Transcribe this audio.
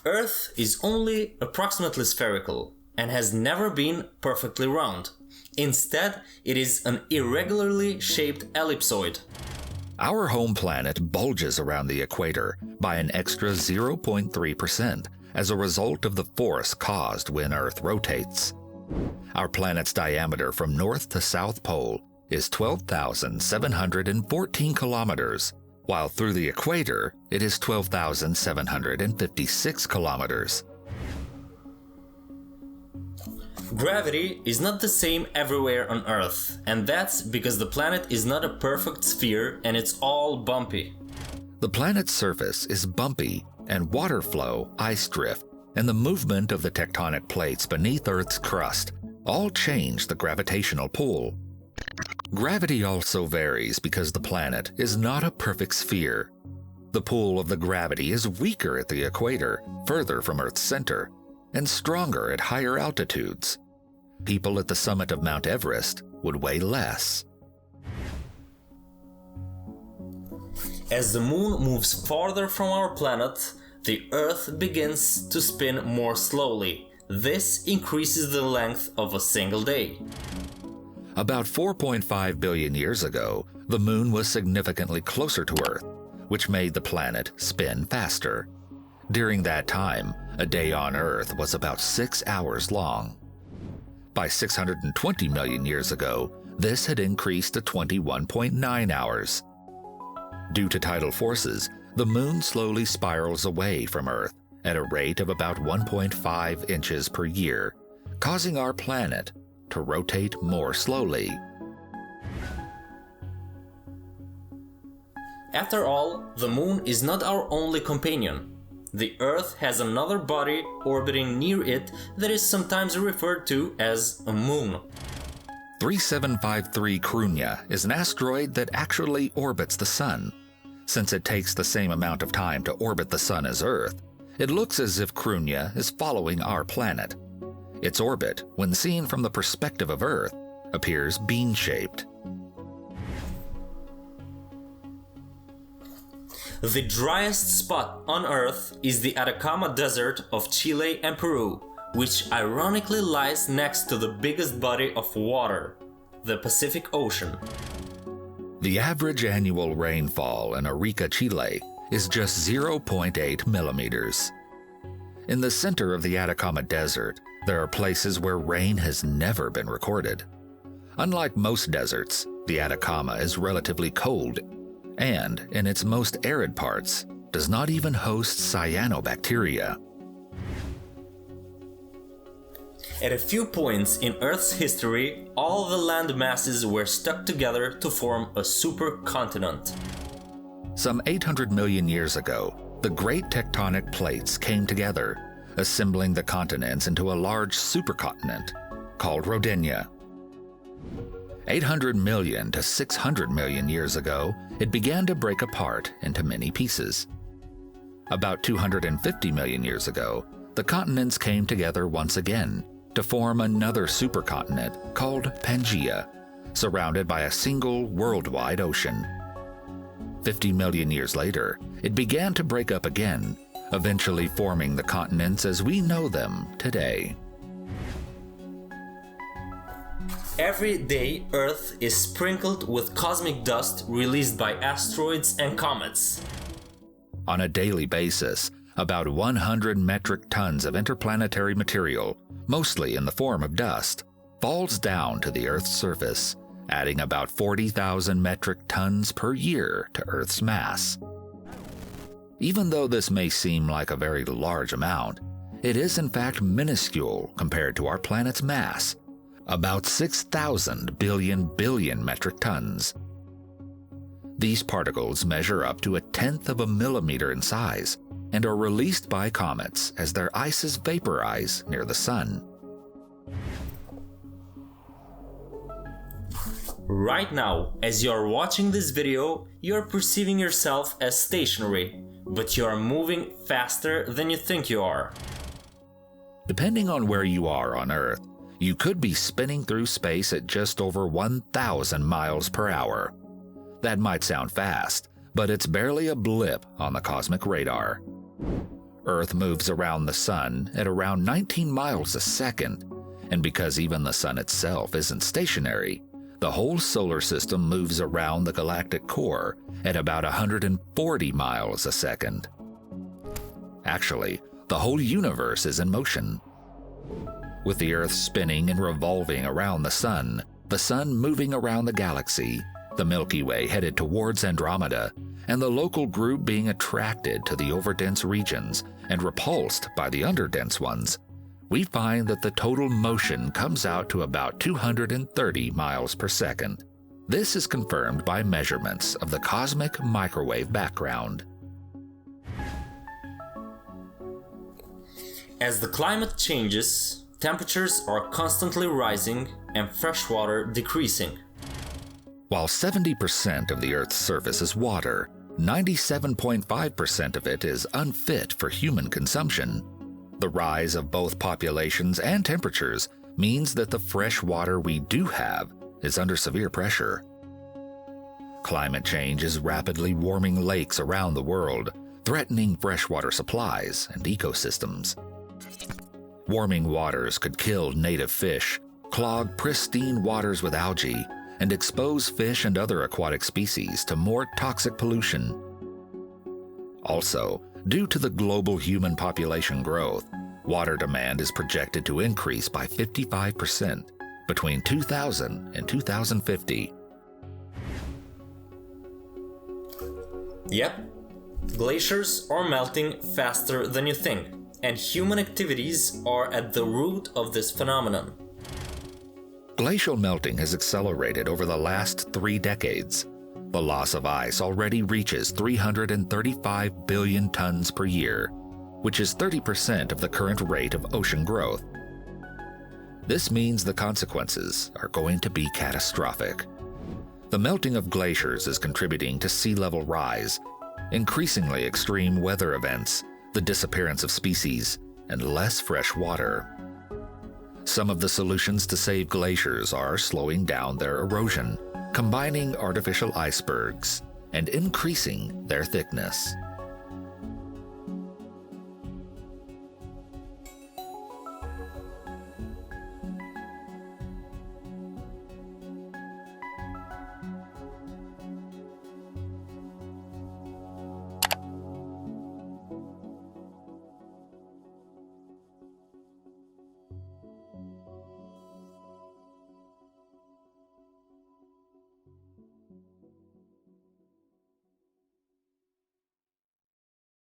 Earth is only approximately spherical and has never been perfectly round. Instead, it is an irregularly shaped ellipsoid. Our home planet bulges around the equator by an extra 0.3% as a result of the force caused when Earth rotates. Our planet's diameter from North to South Pole is 12,714 kilometers, while through the equator it is 12,756 kilometers. Gravity is not the same everywhere on Earth, and that's because the planet is not a perfect sphere and it's all bumpy. The planet's surface is bumpy, and water flow, ice drift, and the movement of the tectonic plates beneath Earth's crust all change the gravitational pull. Gravity also varies because the planet is not a perfect sphere. The pull of the gravity is weaker at the equator, further from Earth's center, and stronger at higher altitudes. People at the summit of Mount Everest would weigh less. As the moon moves farther from our planet, the Earth begins to spin more slowly. This increases the length of a single day. About 4.5 billion years ago, the moon was significantly closer to Earth, which made the planet spin faster. During that time, a day on Earth was about 6 hours long. By 620 million years ago, this had increased to 21.9 hours. Due to tidal forces, the moon slowly spirals away from Earth at a rate of about 1.5 inches per year, causing our planet to rotate more slowly. After all, the moon is not our only companion. The Earth has another body orbiting near it that is sometimes referred to as a moon. 3753 Crunia is an asteroid that actually orbits the Sun. Since it takes the same amount of time to orbit the Sun as Earth, it looks as if Crunia is following our planet. Its orbit, when seen from the perspective of Earth, appears bean-shaped. The driest spot on Earth is the Atacama Desert of Chile and Peru, which ironically lies next to the biggest body of water, the Pacific Ocean. The average annual rainfall in Arica, Chile is just 0.8 millimeters. In the center of the Atacama Desert, there are places where rain has never been recorded. Unlike most deserts, the Atacama is relatively cold and, in its most arid parts, does not even host cyanobacteria. At a few points in Earth's history, all the land masses were stuck together to form a supercontinent. Some 800 million years ago, the great tectonic plates came together, assembling the continents into a large supercontinent called Rodinia. 800 million to 600 million years ago, it began to break apart into many pieces. About 250 million years ago, the continents came together once again to form another supercontinent called PANGEA, surrounded by a single worldwide ocean. 50 million years later, it began to break up again, eventually forming the continents as we know them today. Every day, Earth is sprinkled with cosmic dust released by asteroids and comets. On a daily basis, about 100 metric tons of interplanetary material, mostly in the form of dust, falls down to the Earth's surface, adding about 40,000 metric tons per year to Earth's mass. Even though this may seem like a very large amount, it is in fact minuscule compared to our planet's mass, about 6,000 billion metric tons. These particles measure up to 1/10 of a millimeter in size and are released by comets as their ices vaporize near the Sun. Right now, as you are watching this video, you are perceiving yourself as stationary, but you are moving faster than you think you are. Depending on where you are on Earth, you could be spinning through space at just over 1,000 miles per hour. That might sound fast, but it's barely a blip on the cosmic radar. Earth moves around the Sun at around 19 miles a second, and because even the Sun itself isn't stationary, the whole solar system moves around the galactic core at about 140 miles a second. Actually, the whole universe is in motion. With the Earth spinning and revolving around the Sun moving around the galaxy, the Milky Way headed towards Andromeda, and the local group being attracted to the overdense regions and repulsed by the underdense ones, we find that the total motion comes out to about 230 miles per second. This is confirmed by measurements of the cosmic microwave background. As the climate changes, temperatures are constantly rising and freshwater decreasing. While 70% of the Earth's surface is water, 97.5% of it is unfit for human consumption. The rise of both populations and temperatures means that the fresh water we do have is under severe pressure. Climate change is rapidly warming lakes around the world, threatening freshwater supplies and ecosystems. Warming waters could kill native fish, clog pristine waters with algae, and expose fish and other aquatic species to more toxic pollution. Also, due to the global human population growth, water demand is projected to increase by 55% between 2000 and 2050. Yep, glaciers are melting faster than you think, and human activities are at the root of this phenomenon. Glacial melting has accelerated over the last 3 decades. The loss of ice already reaches 335 billion tons per year, which is 30% of the current rate of ocean growth. This means the consequences are going to be catastrophic. The melting of glaciers is contributing to sea level rise, increasingly extreme weather events, the disappearance of species, and less fresh water. Some of the solutions to save glaciers are slowing down their erosion, combining artificial icebergs, and increasing their thickness.